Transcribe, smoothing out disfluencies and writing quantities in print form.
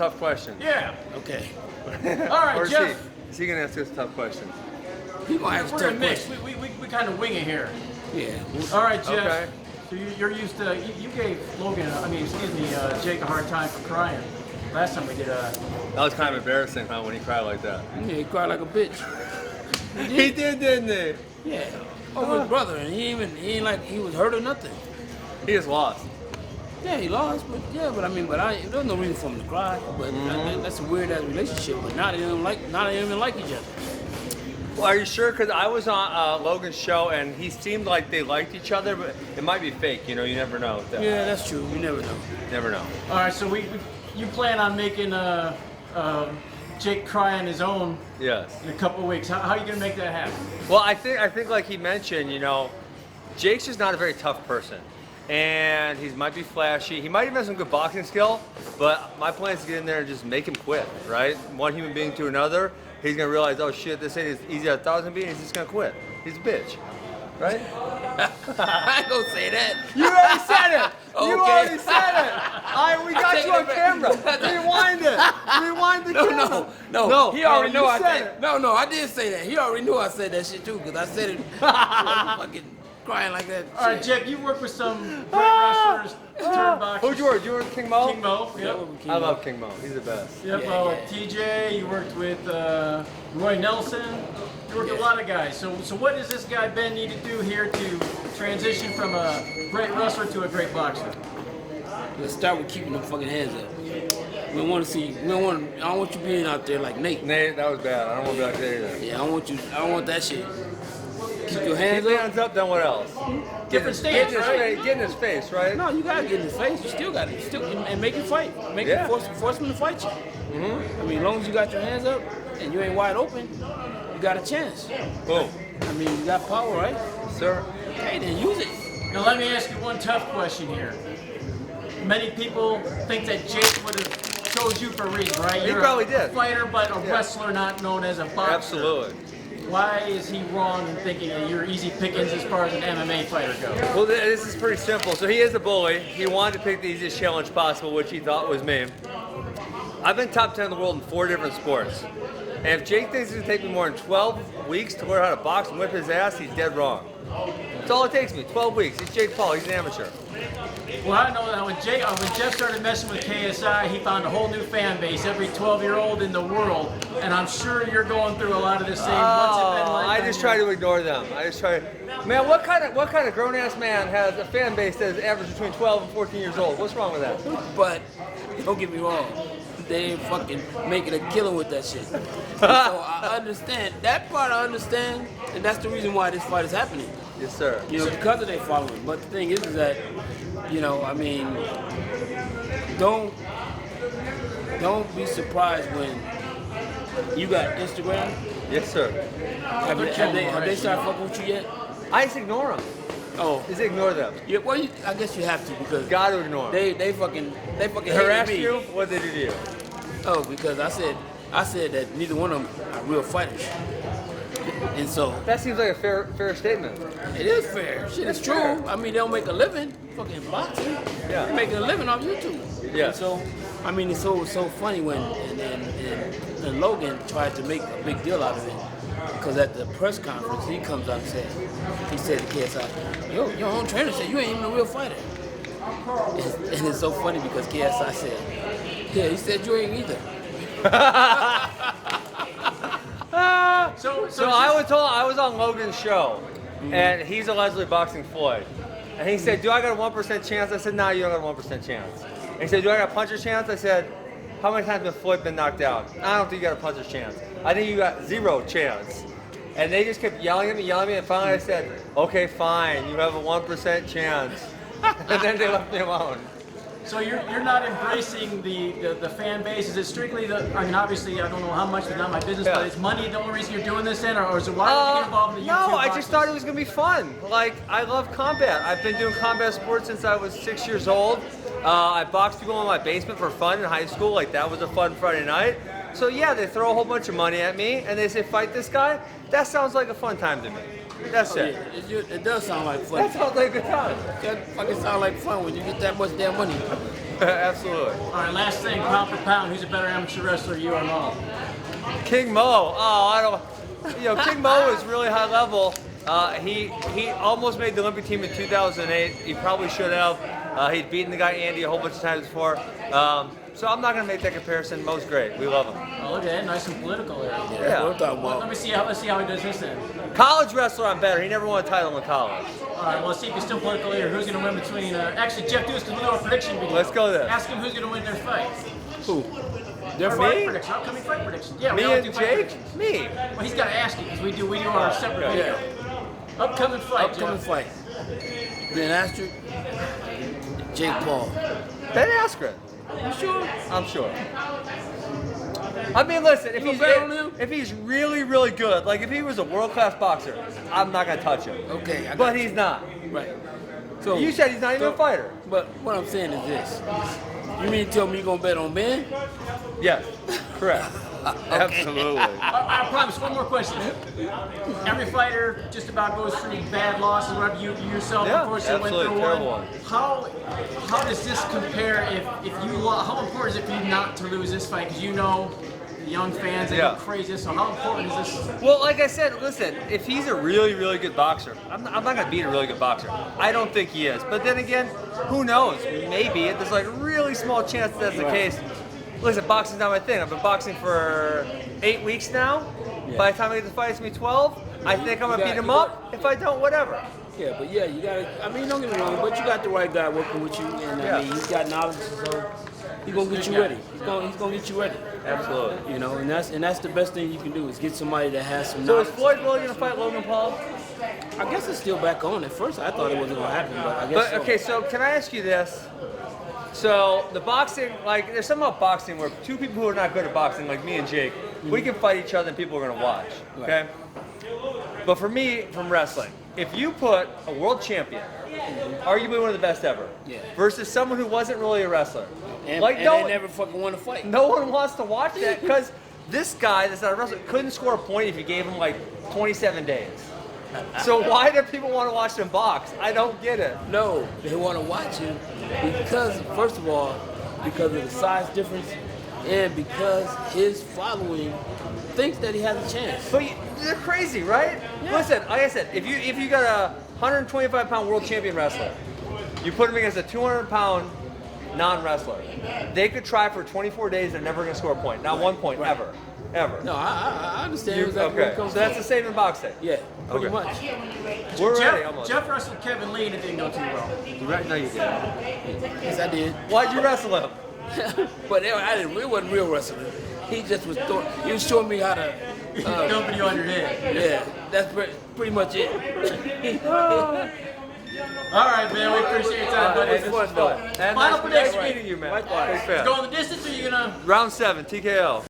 tough questions. Yeah. Okay. All right, Or Jeff. is he gonna ask us tough questions? He gonna ask We're tough a mix. questions. We kind of wing it here. Yeah. All right, Jeff. Okay. So you're used to, you gave Jake a hard time for crying. Last time we did That was kind of embarrassing, huh, when he cried like that. Yeah, he cried like a bitch. He did, didn't he? Yeah. Over his brother, and he ain't like he was hurt or nothing. He just lost. Yeah, he lost, but there was no reason for him to cry. But that's a weird ass relationship. But now they don't even like each other. Well, are you sure? Because I was on Logan's show, and he seemed like they liked each other, but it might be fake. You know, you never know. Yeah, that's true. You never know. Never know. All right, so you plan on making Jake cry on his own Yes. in a couple of weeks. How are you going to make that happen? Well, I think like he mentioned, Jake's just not a very tough person. And he might be flashy. He might even have some good boxing skill, but my plan is to get in there and just make him quit, right? One human being to another, he's going to realize, oh shit, this ain't as easy as 1,000 being, he's just going to quit. He's a bitch, right? I ain't gonna say that. You already said it! Okay. You already said it! All right, we got you on camera. Rewind it. Rewind the camera. No. He already knew I said said it. No, I did say that. He already knew I said that shit too, because I said it fucking crying like that. All right, Jake, you work with some great wrestlers, turnboxers. Who'd you work? You work with King Mo? King Mo, yep. I love King Mo. He's the best. Yep, Yeah. TJ, you worked with Roy Nelson. You worked with a lot of guys. So what does this guy Ben need to do here to transition from a great wrestler to a great boxer? Let's start with keeping them fucking hands up. We don't want to see. I don't want you being out there like Nate. Nate, that was bad. I don't want to be like that either. Yeah, I don't want that shit. Keep your hands Keep up. hands up, then what else? Different stance, right? Get in his face, right? No, you gotta get in his face. You still gotta and make him fight. Make him force him to fight you. I mean, as long as you got your hands up and you ain't wide open, you got a chance. Boom. I mean, you got power, right? Sir. Okay, then use it. Now let me ask you one tough question here. Many people think that Jake would have chose you for a reason, right? He probably did. A fighter, but a wrestler, not known as a boxer. Absolutely. Why is he wrong in thinking that you're easy pickings as far as an MMA fighter goes? Well, this is pretty simple. So he is a bully. He wanted to pick the easiest challenge possible, which he thought was me. I've been top 10 in the world in 4 different sports. And if Jake thinks it's going to take me more than 12 weeks to learn how to box and whip his ass, he's dead wrong. That's all it takes me, 12 weeks. He's Jake Paul. He's an amateur. Well, I know that when Jeff started messing with KSI, he found a whole new fan base, every 12-year-old in the world. And I'm sure you're going through a lot of the same. What's it been like? I just try to ignore them. Man, what kind of grown-ass man has a fan base that is average between 12 and 14 years old? What's wrong with that? But don't get me wrong, they ain't fucking making a killing with that shit. So I understand that part. I understand, and that's the reason why this fight is happening. Yes, sir. Because of their following. But the thing is that, I mean, don't be surprised when you got Instagram. Yes, sir. Have they started fucking with you yet? I just ignore them. Oh, Just ignore them. yeah. Well, I guess you have to because Got to ignore them. they fucking Harass hated me. you? What did they do to you? Oh, because I said that neither one of them are real fighters, and so That seems like a fair statement. it is fair. Shit, it's true. fair. I mean, they don't make a living fucking boxing. Yeah. They're making a living off YouTube. Yeah. And so, I mean, it's so funny when and Logan tried to make a big deal out of it. Because at the press conference, he comes out and said to KSI, your own trainer said you ain't even a real fighter. And it's so funny because KSI said, yeah, he said you ain't either. So I was on Logan's show, and he's allegedly boxing Floyd. And he said, do I got a 1% chance? I said, nah, you don't got a 1% chance. And he said, do I got a puncher's chance? I said, how many times has Floyd been knocked out? I don't think you got a puncher's chance. I think you got 0 chance. And they just kept yelling at me, and finally I said, okay, fine, you have a 1% chance. And then they left me alone. So you're not embracing the fan base? Is it strictly obviously I don't know how much, it's not my business, but is money the only reason you're doing this then, or is it why did you get involved in the YouTube No, I just boxing? thought it was gonna be fun. Like, I love combat. I've been doing combat sports since I was 6 years old. I boxed people in my basement for fun in high school. Like, that was a fun Friday night. So yeah, they throw a whole bunch of money at me and they say, fight this guy. That sounds like a fun time to me. That's Oh, it. yeah. It does sound like fun. That sounds like a good time. That fucking sound like fun when you get that much damn money. Absolutely. All right, last thing, pound for pound, who's a better amateur wrestler, you or Mo? King Mo. Oh, I don't. You know, King Mo is really high level. He almost made the Olympic team in 2008. He probably should have. He'd beaten the guy Andy a whole bunch of times before. So I'm not gonna make that comparison. Mo's great. We love him. Oh, look at that, nice and political there. Yeah. What I'm talking Let about. me see how he does this then. College wrestler, I'm better. He never won a title in college. All right, well, let's see if he's still political here. Who's going to win between? Actually, Jeff Dewis can do a prediction video. Let's go there. Ask him who's going to win their fight. Who? Their Our fight? fight prediction, upcoming fight prediction. Yeah, we Me all and do fight Jake? predictions. Me. Well, he's got to ask you because we do our separate Yeah. video. Upcoming fight, Upcoming Jeff. fight. Dan Askren, Jake Paul. Ben Askren. You sure? I'm sure. I mean, listen, You gonna bet on him? if he's really, really good, like if he was a world-class boxer, I'm not gonna touch him. Okay. I But got he's not. you. Right. So You said he's not even a fighter. But what I'm saying is this. You mean to tell me you gonna bet on Ben? Yes, correct. Absolutely. I promise, one more question. Every fighter just about goes through bad losses, whatever. You yourself, Yeah, unfortunately, went absolutely, through terrible one. one. How does this compare if you lost? How important is it for you not to lose this fight? Because you know the young fans, they Yeah. go crazy. So how important is this? Well, like I said, listen, if he's a really, really good boxer, I'm not going to beat a really good boxer. I don't think he is. But then again, who knows? Maybe. There's like a really small chance that's the case. Listen, boxing's not my thing. I've been boxing for 8 weeks now. Yeah. By the time I get to fight, it's me 12. I think I'm going to beat him up. If I don't, whatever. Yeah, but yeah, you gotta. I mean, don't get me wrong, but you got the right guy working with you, and Yeah. I mean, he's got knowledge, so he's gonna get you ready. He's gonna get you ready. Absolutely. You know, and that's the best thing you can do is get somebody that has some So knowledge. is Floyd really going to fight Logan Paul? I guess it's still back on. At first, I thought it wasn't gonna happen, but I guess. But so. okay, so can I ask you this? So the boxing, like, there's something about boxing where two people who are not good at boxing, like me and Jake, we can fight each other and people are gonna watch. Okay. But for me, from wrestling, if you put a world champion, arguably one of the best ever, Yeah. versus someone who wasn't really a wrestler, And, like and no, they never fucking want to fight. no one wants to watch that because this guy that's not a wrestler couldn't score a point if you gave him like 27 days. So why do people want to watch him box? I don't get it. No, they want to watch him because, first of all, because of the size difference, and because his following thinks that he has a chance. But they're crazy, right? Yeah. Listen, like I said, if you got a 125-pound world champion wrestler, you put him against a 200-pound non-wrestler, they could try for 24 days. They're never going to score a point, not one point ever. No, I understand You- exactly where okay, it comes so that's the from. same in boxing. Yeah, pretty Okay. much. We're ready Jeff, almost. Jeff wrestled Kevin Lee and it didn't go too well. No, you didn't. Yes, I did. Why'd you wrestle him? But it wasn't real wrestling. He just was he was showing me how to. Dumping you on your head. Yeah, that's pretty much it. All right, man. We appreciate your time, buddy. It's fun, though. And Final nice prediction. meeting you, man. Likewise. Big fan. Going the distance, or you gonna? Round 7, TKO.